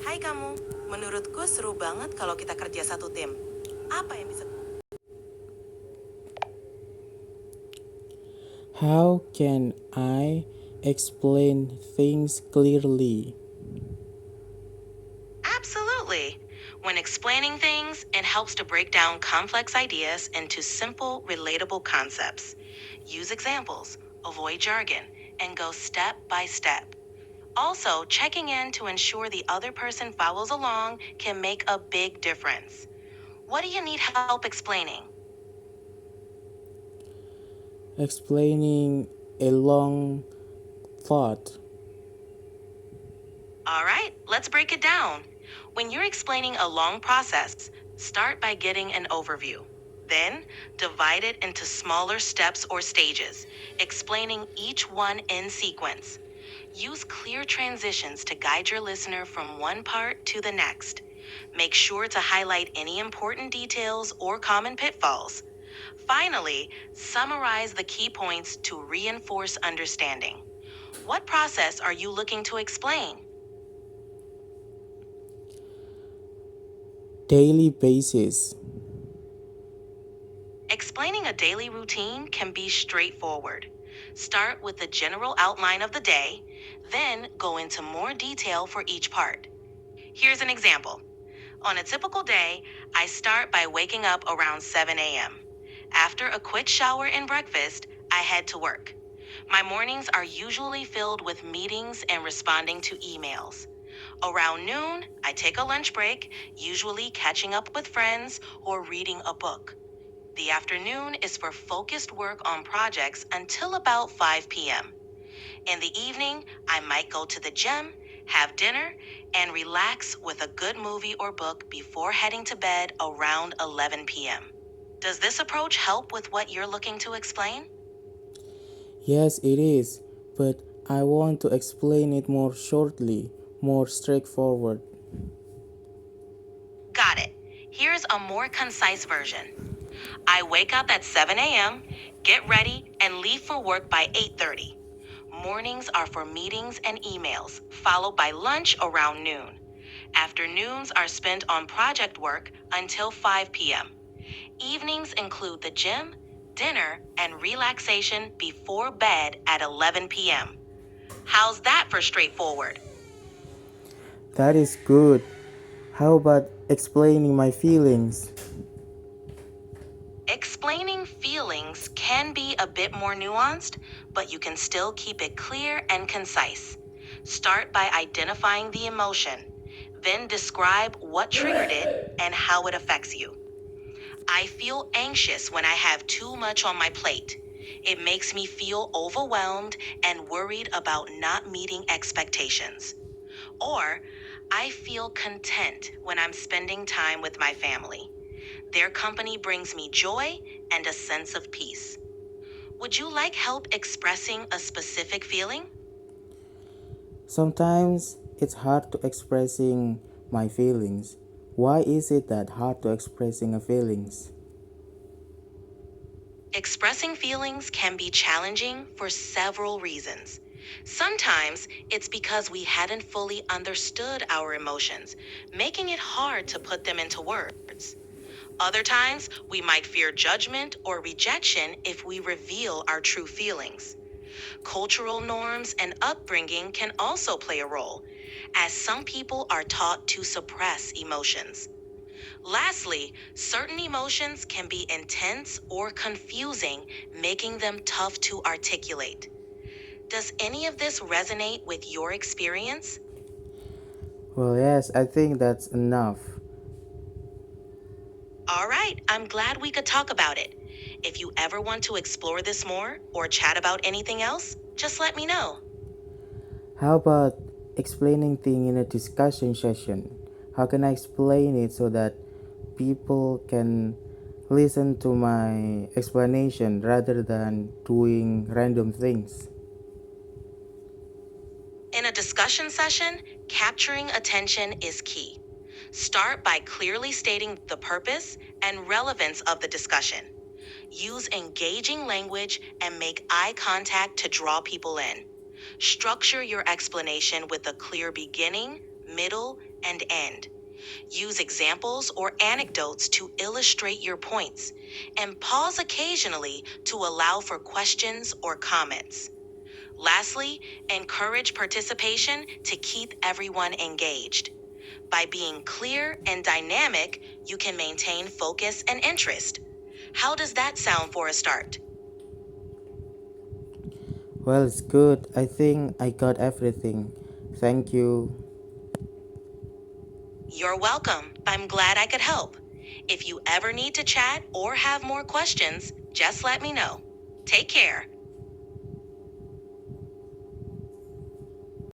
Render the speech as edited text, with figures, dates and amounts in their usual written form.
Hai kamu, menurutku seru banget kalau kita kerja satu tim. Apa yang bisa... How can I explain things clearly? Absolutely. When explaining things, it helps to break down complex ideas into simple, relatable concepts. Use examples, avoid jargon, and go step by step. Also, checking in to ensure the other person follows along can make a big difference. What do you need help explaining? Explaining a long thought. All right, let's break it down. When you're explaining a long process, start by getting an overview. Then, divide it into smaller steps or stages, explaining each one in sequence. Use clear transitions to guide your listener from one part to the next. Make sure to highlight any important details or common pitfalls. Finally, summarize the key points to reinforce understanding. What process are you looking to explain? Daily basis. Explaining a daily routine can be straightforward. Start with the general outline of the day, then go into more detail for each part. Here's an example. On a typical day, I start by waking up around 7 a.m. After a quick shower and breakfast, I head to work. My mornings are usually filled with meetings and responding to emails. Around noon, I take a lunch break, usually catching up with friends or reading a book. The afternoon is for focused work on projects until about 5 p.m. In the evening, I might go to the gym, have dinner, and relax with a good movie or book before heading to bed around 11 p.m. Does this approach help with what you're looking to explain? Yes, it is, but I want to explain it more shortly, more straightforward. Got it. Here's a more concise version. I wake up at 7 a.m., get ready, and leave for work by 8:30. Mornings are for meetings and emails, followed by lunch around noon. Afternoons are spent on project work until 5 p.m. Evenings include the gym, dinner, and relaxation before bed at 11 p.m. How's that for straightforward? That is good. How about explaining my feelings? Explaining feelings can be a bit more nuanced, but you can still keep it clear and concise. Start by identifying the emotion, then describe what triggered it and how it affects you. I feel anxious when I have too much on my plate. It makes me feel overwhelmed and worried about not meeting expectations. Or, I feel content when I'm spending time with my family. Their company brings me joy and a sense of peace. Would you like help expressing a specific feeling? Sometimes it's hard to expressing my feelings. Why is it that hard to expressing a feelings? Expressing feelings can be challenging for several reasons. Sometimes it's because we hadn't fully understood our emotions, making it hard to put them into words. Other times, we might fear judgment or rejection if we reveal our true feelings. Cultural norms and upbringing can also play a role, as some people are taught to suppress emotions. Lastly, certain emotions can be intense or confusing, making them tough to articulate. Does any of this resonate with your experience? Well, yes, I think that's enough. All right, I'm glad we could talk about it. If you ever want to explore this more or chat about anything else, just let me know. How about explaining thing in a discussion session? How can I explain it so that people can listen to my explanation rather than doing random things? In a discussion session, capturing attention is key. Start by clearly stating the purpose and relevance of the discussion. Use engaging language and make eye contact to draw people in. Structure your explanation with a clear beginning, middle, and end. Use examples or anecdotes to illustrate your points, and pause occasionally to allow for questions or comments. Lastly, encourage participation to keep everyone engaged. By being clear and dynamic, you can maintain focus and interest. How does that sound for a start? Well, it's good. I think I got everything. Thank you. You're welcome. I'm glad I could help. If you ever need to chat or have more questions, just let me know. Take care.